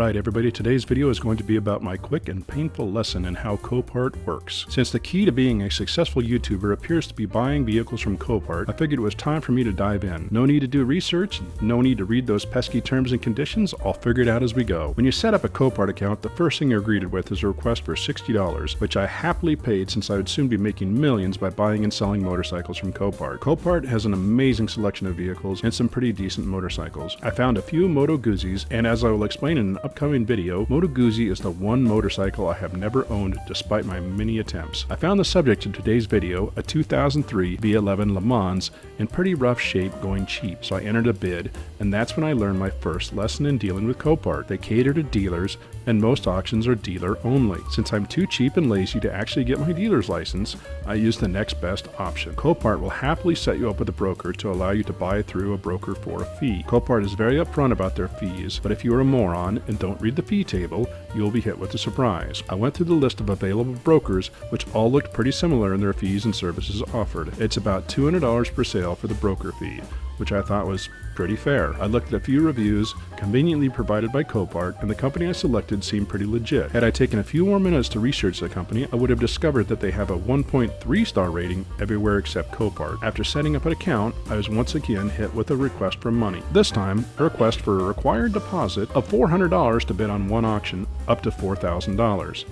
Alright everybody, today's video is going to be about my quick and painful lesson in how Copart works. Since the key to being a successful YouTuber appears to be buying vehicles from Copart, I figured it was time for me to dive in. No need to do research, no need to read those pesky terms and conditions, I'll figure it out as we go. When you set up a Copart account, the first thing you're greeted with is a request for $60, which I happily paid since I would soon be making millions by buying and selling motorcycles from Copart. Copart has an amazing selection of vehicles and some pretty decent motorcycles. I found a few Moto Guzzis, and as I will explain in an upcoming video, Moto Guzzi is the one motorcycle I have never owned despite my many attempts. I found the subject of today's video, a 2003 V11 Lemans, in pretty rough shape going cheap, so I entered a bid, and that's when I learned my first lesson in dealing with Copart. They cater to dealers, and most auctions are dealer only. Since I'm too cheap and lazy to actually get my dealer's license, I use the next best option. Copart will happily set you up with a broker to allow you to buy through a broker for a fee. Copart is very upfront about their fees, but if you are a moron and don't read the fee table, you'll be hit with a surprise. I went through the list of available brokers, which all looked pretty similar in their fees and services offered. It's about $200 per sale for the broker fee, which I thought was pretty fair. I looked at a few reviews conveniently provided by Copart, and the company I selected seemed pretty legit. Had I taken a few more minutes to research the company, I would have discovered that they have a 1.3 star rating everywhere except Copart. After setting up an account, I was once again hit with a request for money. This time, a request for a required deposit of $400 to bid on one auction up to $4,000.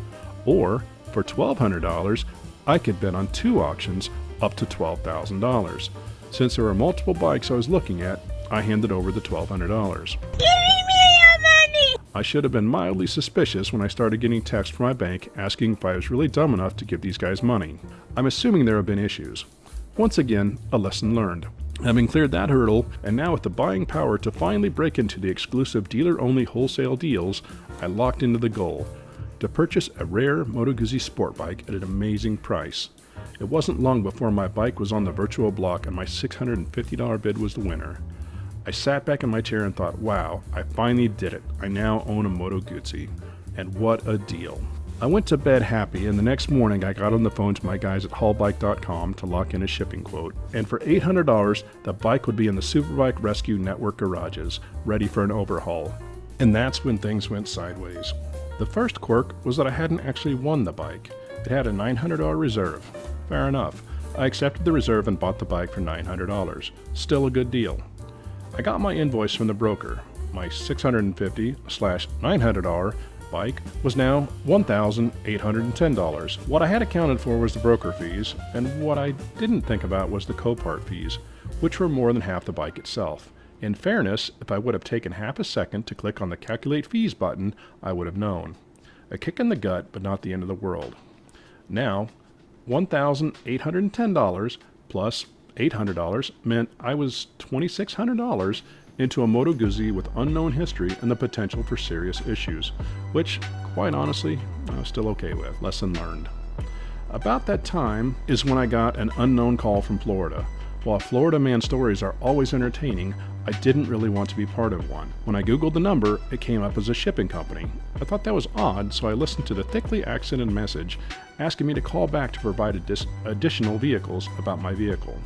Or, for $1,200, I could bid on two auctions up to $12,000. Since there were multiple bikes I was looking at, I handed over the $1,200. Give me your money! I should have been mildly suspicious when I started getting texts from my bank asking if I was really dumb enough to give these guys money. I'm assuming there have been issues. Once again, a lesson learned. Having cleared that hurdle, and now with the buying power to finally break into the exclusive dealer-only wholesale deals, I locked into the goal: to purchase a rare Moto Guzzi sport bike at an amazing price. It wasn't long before my bike was on the virtual block and my $650 bid was the winner. I sat back in my chair and thought, wow, I finally did it. I now own a Moto Guzzi. And what a deal. I went to bed happy, and the next morning I got on the phone to my guys at haulbike.com to lock in a shipping quote. And for $800, the bike would be in the Superbike Rescue Network garages, ready for an overhaul. And that's when things went sideways. The first quirk was that I hadn't actually won the bike. It had a $900 reserve. Fair enough. I accepted the reserve and bought the bike for $900. Still a good deal. I got my invoice from the broker. My $650/$900 bike was now $1,810. What I had accounted for was the broker fees, and what I didn't think about was the Copart fees, which were more than half the bike itself. In fairness, if I would have taken half a second to click on the Calculate Fees button, I would have known. A kick in the gut, but not the end of the world. Now, $1,810 plus $800 meant I was $2,600 into a Moto Guzzi with unknown history and the potential for serious issues, which, quite honestly, I was still okay with. Lesson learned. About that time is when I got an unknown call from Florida. While Florida man stories are always entertaining, I didn't really want to be part of one. When I googled the number, it came up as a shipping company. I thought that was odd, so I listened to the thickly accented message asking me to call back to provide additional vehicles about my vehicle.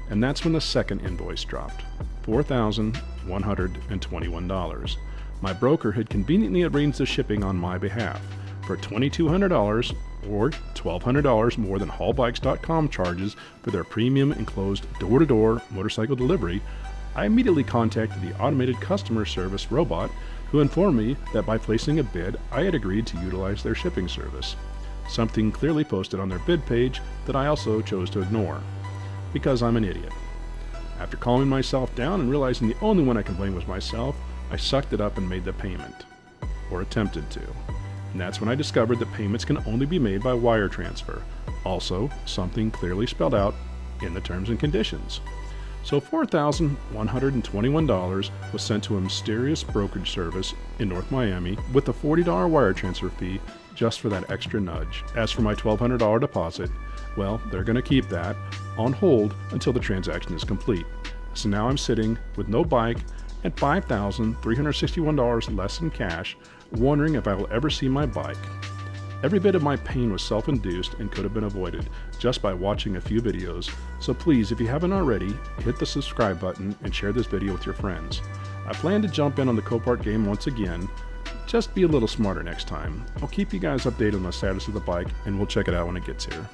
And that's when the second invoice dropped, $4,121. My broker had conveniently arranged the shipping on my behalf. For $2,200 or $1,200 more than haulbikes.com charges for their premium enclosed door-to-door motorcycle delivery, I immediately contacted the automated customer service robot, who informed me that by placing a bid, I had agreed to utilize their shipping service. Something clearly posted on their bid page that I also chose to ignore, because I'm an idiot. After calming myself down and realizing the only one I could blame was myself, I sucked it up and made the payment, or attempted to. And that's when I discovered that payments can only be made by wire transfer. Also, something clearly spelled out in the terms and conditions. So $4,121 was sent to a mysterious brokerage service in North Miami with a $40 wire transfer fee just for that extra nudge. As for my $1,200 deposit, well, they're going to keep that on hold until the transaction is complete. So now I'm sitting with no bike and $5,361 less in cash, wondering if I will ever see my bike. Every bit of my pain was self-induced and could have been avoided just by watching a few videos, so please, if you haven't already, hit the subscribe button and share this video with your friends. I plan to jump in on the Copart game once again, Just be a little smarter next time. I'll keep you guys updated on the status of the bike, and we'll check it out when it gets here.